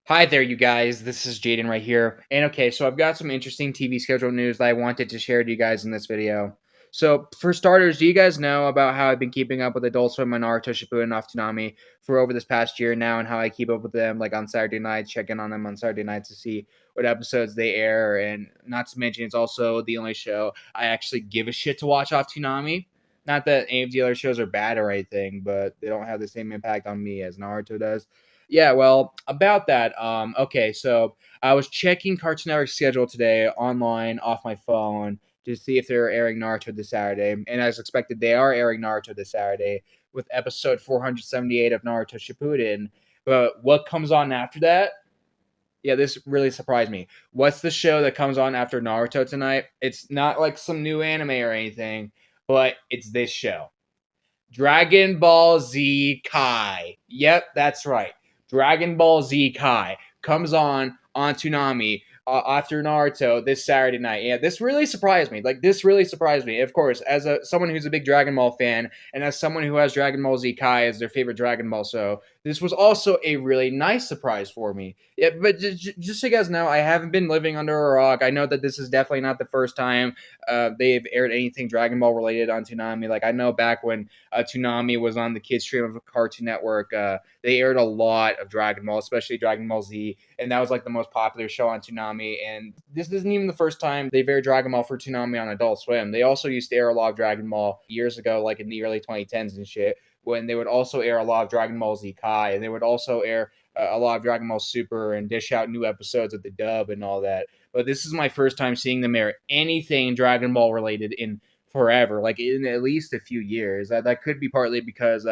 Hi there, you guys. This is Jaden right here. And okay, so I've got some interesting TV schedule news that I wanted to share to you guys in this video. So, for starters, do you guys know about how I've been keeping up with Adult Swim and Naruto Shippuden off Toonami for over this past year now, and how I keep up with them like on Saturday nights, check in on them on Saturday nights to see what episodes they air, and not to mention it's also the only show I actually give a shit to watch off Toonami. Not that any of the other shows are bad or anything, but they don't have the same impact on me as Naruto does. Yeah, well, about that, okay, so I was checking Cartoon Network's schedule today online off my phone to see if they're airing Naruto this Saturday, and as expected, they are airing Naruto this Saturday with episode 478 of Naruto Shippuden. But what comes on after that? Yeah, this really surprised me. What's the show that comes on after Naruto tonight? It's not like some new anime or anything, but it's this show. Dragon Ball Z Kai. Yep, that's right. Dragon Ball Z Kai comes on Toonami after Naruto this Saturday night. Yeah, this really surprised me. Like this really surprised me. Of course, as someone who's a big Dragon Ball fan and as someone who has Dragon Ball Z Kai as their favorite Dragon Ball show, this was also a really nice surprise for me. Yeah, but just so you guys know, I haven't been living under a rock. I know that this is definitely not the first time they've aired anything Dragon Ball related on Toonami. Like I know back when Toonami was on the kids stream of Cartoon Network. They aired a lot of Dragon Ball, especially Dragon Ball Z, and that was like the most popular show on Toonami. And this isn't even the first time they've aired Dragon Ball for Toonami on Adult Swim. They also used to air a lot of Dragon Ball years ago, like in the early 2010s and shit, when they would also air a lot of Dragon Ball Z Kai, and they would also air a lot of Dragon Ball Super and dish out new episodes of the dub and all that. But this is my first time seeing them air anything Dragon Ball related in forever, like in at least a few years. That could be partly because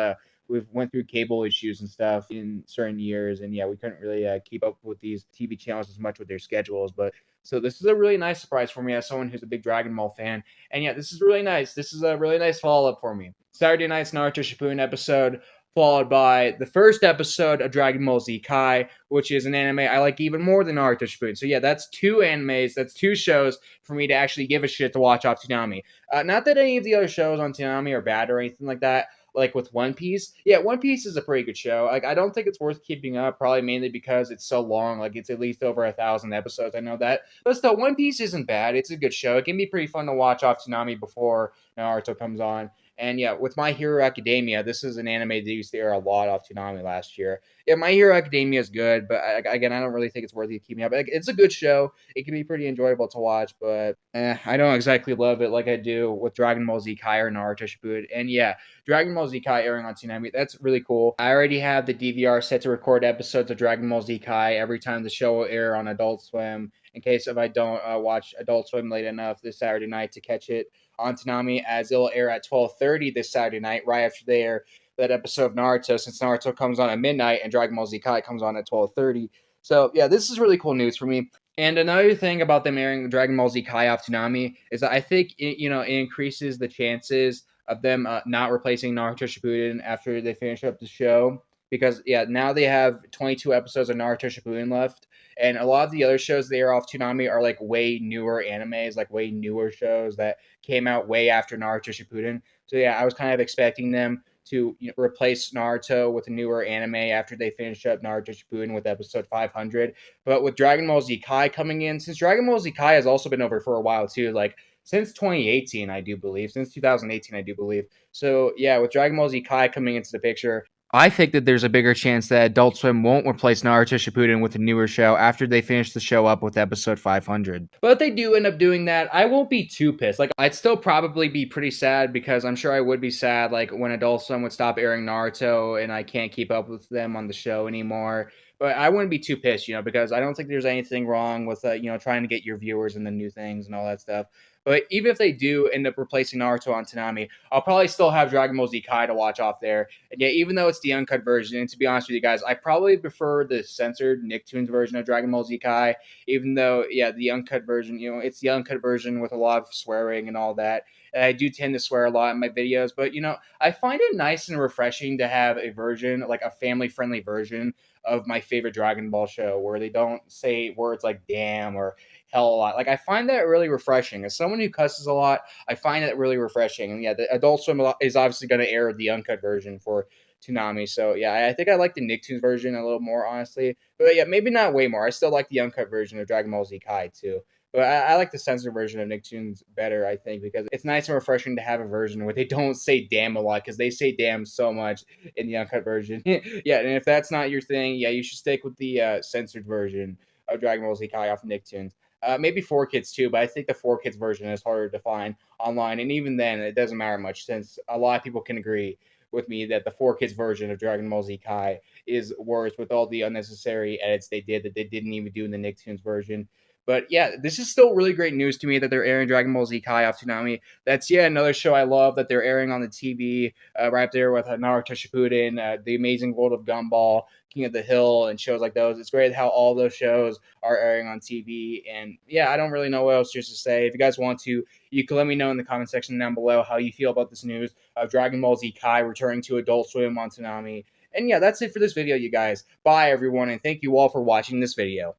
we've went through cable issues and stuff in certain years, and yeah, we couldn't really keep up with these TV channels as much with their schedules. But so this is a really nice surprise for me as someone who's a big Dragon Ball fan, and yeah, this is really nice. This is a really nice follow up for me. Saturday night's Naruto Shippuden episode, followed by the first episode of Dragon Ball Z Kai, which is an anime I like even more than Naruto Shippuden. So yeah, that's two animes, that's two shows for me to actually give a shit to watch off Toonami. Not that any of the other shows on Toonami are bad or anything like that. Like with One Piece, yeah, One Piece is a pretty good show. Like I don't think it's worth keeping up, probably mainly because it's so long. Like it's at least over 1,000 episodes. I know that, but still, One Piece isn't bad. It's a good show. It can be pretty fun to watch off Toonami before Naruto comes on. And yeah, with My Hero Academia, this is an anime that used to air a lot off Toonami last year. Yeah, My Hero Academia is good, but again, I don't really think it's worthy of keeping up. Like, it's a good show. It can be pretty enjoyable to watch, but I don't exactly love it like I do with Dragon Ball Z Kai or Naruto Shippuden. And yeah, Dragon Ball Z Kai airing on Toonami, that's really cool. I already have the DVR set to record episodes of Dragon Ball Z Kai every time the show will air on Adult Swim, in case if I don't watch Adult Swim late enough this Saturday night to catch it on Toonami, as it'll air at 12:30 this Saturday night, right after they air that episode of Naruto, since Naruto comes on at midnight and Dragon Ball Z Kai comes on at 12:30. So yeah, this is really cool news for me. And another thing about them airing Dragon Ball Z Kai off Toonami is that I think it increases the chances of them not replacing Naruto Shippuden after they finish up the show. Because yeah, now they have 22 episodes of Naruto Shippuden left, and a lot of the other shows they are off Toonami are like way newer animes, like way newer shows that came out way after Naruto Shippuden. So yeah, I was kind of expecting them to replace Naruto with a newer anime after they finish up Naruto Shippuden with episode 500. But with Dragon Ball Z Kai coming in, since Dragon Ball Z Kai has also been over for a while too, like since 2018, I do believe, since 2018, I do believe. So yeah, with Dragon Ball Z Kai coming into the picture, I think that there's a bigger chance that Adult Swim won't replace Naruto Shippuden with a newer show after they finish the show up with episode 500. But if they do end up doing that, I won't be too pissed. Like, I'd still probably be pretty sad because I'm sure I would be sad, like, when Adult Swim would stop airing Naruto and I can't keep up with them on the show anymore. But I wouldn't be too pissed, because I don't think there's anything wrong with, trying to get your viewers into new things and all that stuff. But even if they do end up replacing Naruto on Toonami, I'll probably still have Dragon Ball Z Kai to watch off there. And yeah, even though it's the uncut version, and to be honest with you guys, I probably prefer the censored Nicktoons version of Dragon Ball Z Kai, even though, yeah, the uncut version, it's the uncut version with a lot of swearing and all that. And I do tend to swear a lot in my videos, but, I find it nice and refreshing to have a version, like a family-friendly version of my favorite Dragon Ball show where they don't say words like damn or hell a lot. Like, I find that really refreshing. As someone who cusses a lot, I find that really refreshing. And yeah, the Adult Swim is obviously going to air the uncut version for Toonami. So yeah, I think I like the Nicktoons version a little more, honestly. But yeah, maybe not way more. I still like the uncut version of Dragon Ball Z Kai too. But I like the censored version of Nicktoons better, I think, because it's nice and refreshing to have a version where they don't say damn a lot, because they say damn so much in the uncut version. Yeah, and if that's not your thing, yeah, you should stick with the censored version of Dragon Ball Z Kai off Nicktoons. Maybe 4Kids too, but I think the 4Kids version is harder to find online, and even then, it doesn't matter much, since a lot of people can agree with me that the 4Kids version of Dragon Ball Z Kai is worse, with all the unnecessary edits they did that they didn't even do in the Nicktoons version. But yeah, this is still really great news to me that they're airing Dragon Ball Z Kai off Toonami. That's yet another show I love that they're airing on the TV, right there with Naruto Shippuden, The Amazing World of Gumball, King of the Hill, and shows like those. It's great how all those shows are airing on TV. And yeah, I don't really know what else just to say. If you guys want to, you can let me know in the comment section down below how you feel about this news of Dragon Ball Z Kai returning to Adult Swim on Toonami. And yeah, that's it for this video, you guys. Bye, everyone, and thank you all for watching this video.